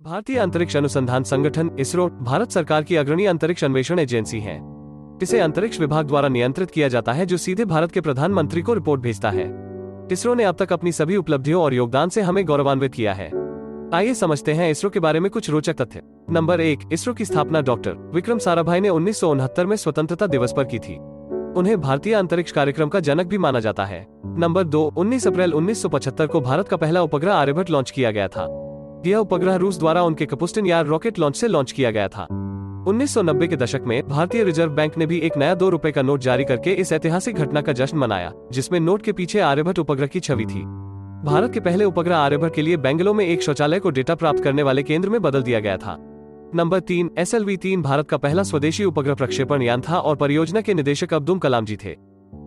भारतीय अंतरिक्ष अनुसंधान संगठन इसरो भारत सरकार की अग्रणी अंतरिक्ष अन्वेषण एजेंसी है। इसे अंतरिक्ष विभाग द्वारा नियंत्रित किया जाता है, जो सीधे भारत के प्रधानमंत्री को रिपोर्ट भेजता है। इसरो ने अब तक अपनी सभी उपलब्धियों और योगदान से हमें गौरवान्वित किया है। आइए समझते हैं इसरो के बारे में कुछ रोचक तथ्य। नंबर 1, इसरो की स्थापना डॉक्टर विक्रम साराभाई ने 1969 में स्वतंत्रता दिवस पर की थी। उन्हें भारतीय अंतरिक्ष कार्यक्रम का जनक भी माना जाता है। नंबर 2, 19 अप्रैल 1975 को भारत का पहला उपग्रह आर्यभट्ट लॉन्च किया गया था। यह उपग्रह रूस द्वारा उनके कपुस्टिन यार रॉकेट लॉन्च से लॉन्च किया गया था। 1990 के दशक में भारतीय रिजर्व बैंक ने भी एक नया 2 रुपए का नोट जारी करके इस ऐतिहासिक घटना का जश्न मनाया, जिसमें नोट के पीछे आर्यभट्ट उपग्रह की छवि थी। भारत के पहले उपग्रह आर्यभट्ट के लिए बेंगलोर में एक शौचालय को डेटा प्राप्त करने वाले केंद्र में बदल दिया गया था। नंबर 3, SLV-3 भारत का पहला स्वदेशी उपग्रह प्रक्षेपण यान था और परियोजना के निदेशक अब्दुल कलाम जी थे।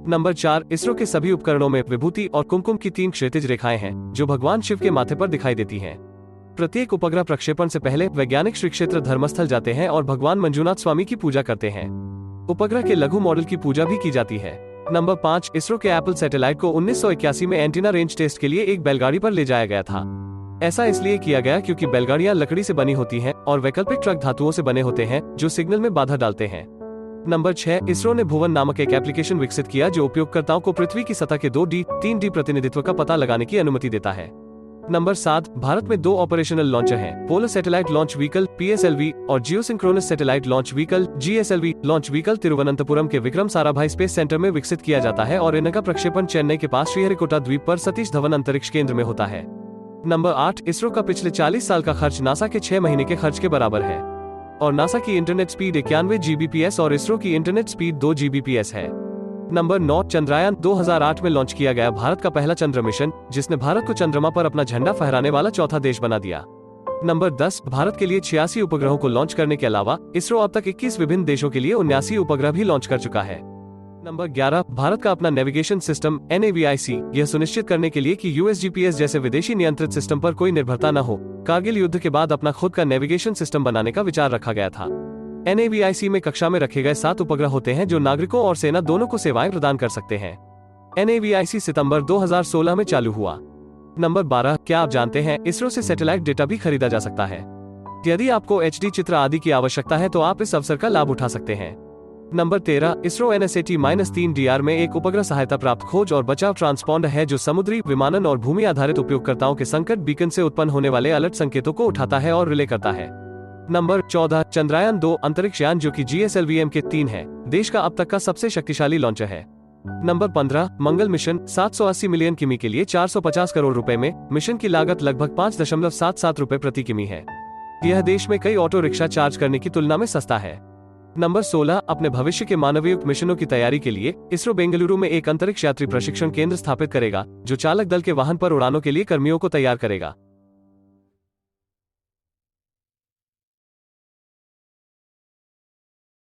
नंबर 4, इसरो के सभी उपकरणों में विभूति और कुमकुम की 3 क्षैतिज रेखाएं हैं, जो भगवान शिव के माथे पर दिखाई देती हैं। प्रत्येक उपग्रह प्रक्षेपण से पहले वैज्ञानिक श्री क्षेत्र धर्मस्थल जाते हैं और भगवान मंजुनाथ स्वामी की पूजा करते हैं। उपग्रह के लघु मॉडल की पूजा भी की जाती है। नंबर 5, इसरो के एप्पल सैटेलाइट को 1981 में एंटीना रेंज टेस्ट के लिए एक बैलगाड़ी पर ले जाया गया था। ऐसा इसलिए किया गया क्योंकि बैलगाड़ियां लकड़ी से बनी होती हैं और वैकल्पिक ट्रक धातुओं से बने होते हैं, जो सिग्नल में बाधा डालते हैं। नंबर 6, इसरो ने भुवन नामक एक एप्लीकेशन विकसित किया जो उपयोगकर्ताओं को पृथ्वी की सतह के 2D, 3D प्रतिनिधित्व का पता लगाने की अनुमति देता है। नंबर 7, भारत में 2 ऑपरेशनल लॉन्चर हैं, polar satellite launch vehicle PSLV और geosynchronous satellite launch vehicle GSLV। Launch vehicle Thiruvananthapuram के विक्रम साराभाई स्पेस सेंटर में विकसित किया जाता है और इनका प्रक्षेपण चेन्नई के पास श्रीहरिकोटा द्वीप पर सतीश धवन अंतरिक्ष केंद्र में होता है। नंबर 8, इसरो का पिछले 40 साल का खर्च नासा के 6 महीने के खर्च के बराबर है और नासा की इंटरनेट स्पीड 91 Gbps और इसरो की इंटरनेट स्पीड 2 Gbps है। नंबर 9, चंद्रयान 2008 में लॉन्च किया गया भारत का पहला चंद्र मिशन, जिसने भारत को चंद्रमा पर अपना झंडा फहराने वाला चौथा देश बना दिया। नंबर 10, भारत के लिए 86 उपग्रहों को लॉन्च करने के अलावा इसरो अब तक 21 विभिन्न देशों के लिए 79 उपग्रह भी लॉन्च कर चुका है। नंबर 11, भारत का अपना नेविगेशन सिस्टम NAVIC, यह सुनिश्चित करने के लिए कि USGPS जैसे विदेशी नियंत्रित सिस्टम पर कोई निर्भरता न हो, कारगिल युद्ध के बाद अपना खुद का नेविगेशन सिस्टम बनाने का विचार रखा गया था। NAVIC में कक्षा में रखे गए 7 उपग्रह होते हैं जो नागरिकों और सेना दोनों को सेवाएं प्रदान कर सकते हैं। NAVIC सितंबर 2016 में चालू हुआ। नंबर 12, क्या आप जानते हैं इसरो से सैटेलाइट डेटा भी खरीदा जा सकता है। यदि आपको HD चित्र आदि की आवश्यकता है तो आप इस अवसर का लाभ उठा सकते हैं। नंबर 13, इसरो NSAT-3DR में एक उपग्रह सहायता प्राप्त खोज और बचाव ट्रांसपॉन्डर है जो समुद्री, विमानन और भूमि आधारित उपयोगकर्ताओं के संकट बीकन से उत्पन्न होने वाले अलर्ट संकेतों को उठाता है और रिले करता है। नंबर 14, चंद्रयान 2 अंतरिक्ष यान जो कि GSLV M3 है, देश का अब तक का सबसे शक्तिशाली लॉन्चर है। नंबर 15, मंगल मिशन 780 मिलियन किमी के लिए 450 करोड़ रुपए में, मिशन की लागत लगभग 5.77 रुपए प्रति किमी है। यह देश में कई ऑटो रिक्शा चार्ज करने की तुलना में सस्ता है। नंबर 16, अपने भविष्य के मानवयुक्त मिशनों की तैयारी के लिए इसरो बेंगलुरु में एक अंतरिक्ष यात्री प्रशिक्षण केंद्र स्थापित करेगा, जो चालक दल के वाहन पर उड़ानों के लिए कर्मियों को तैयार करेगा।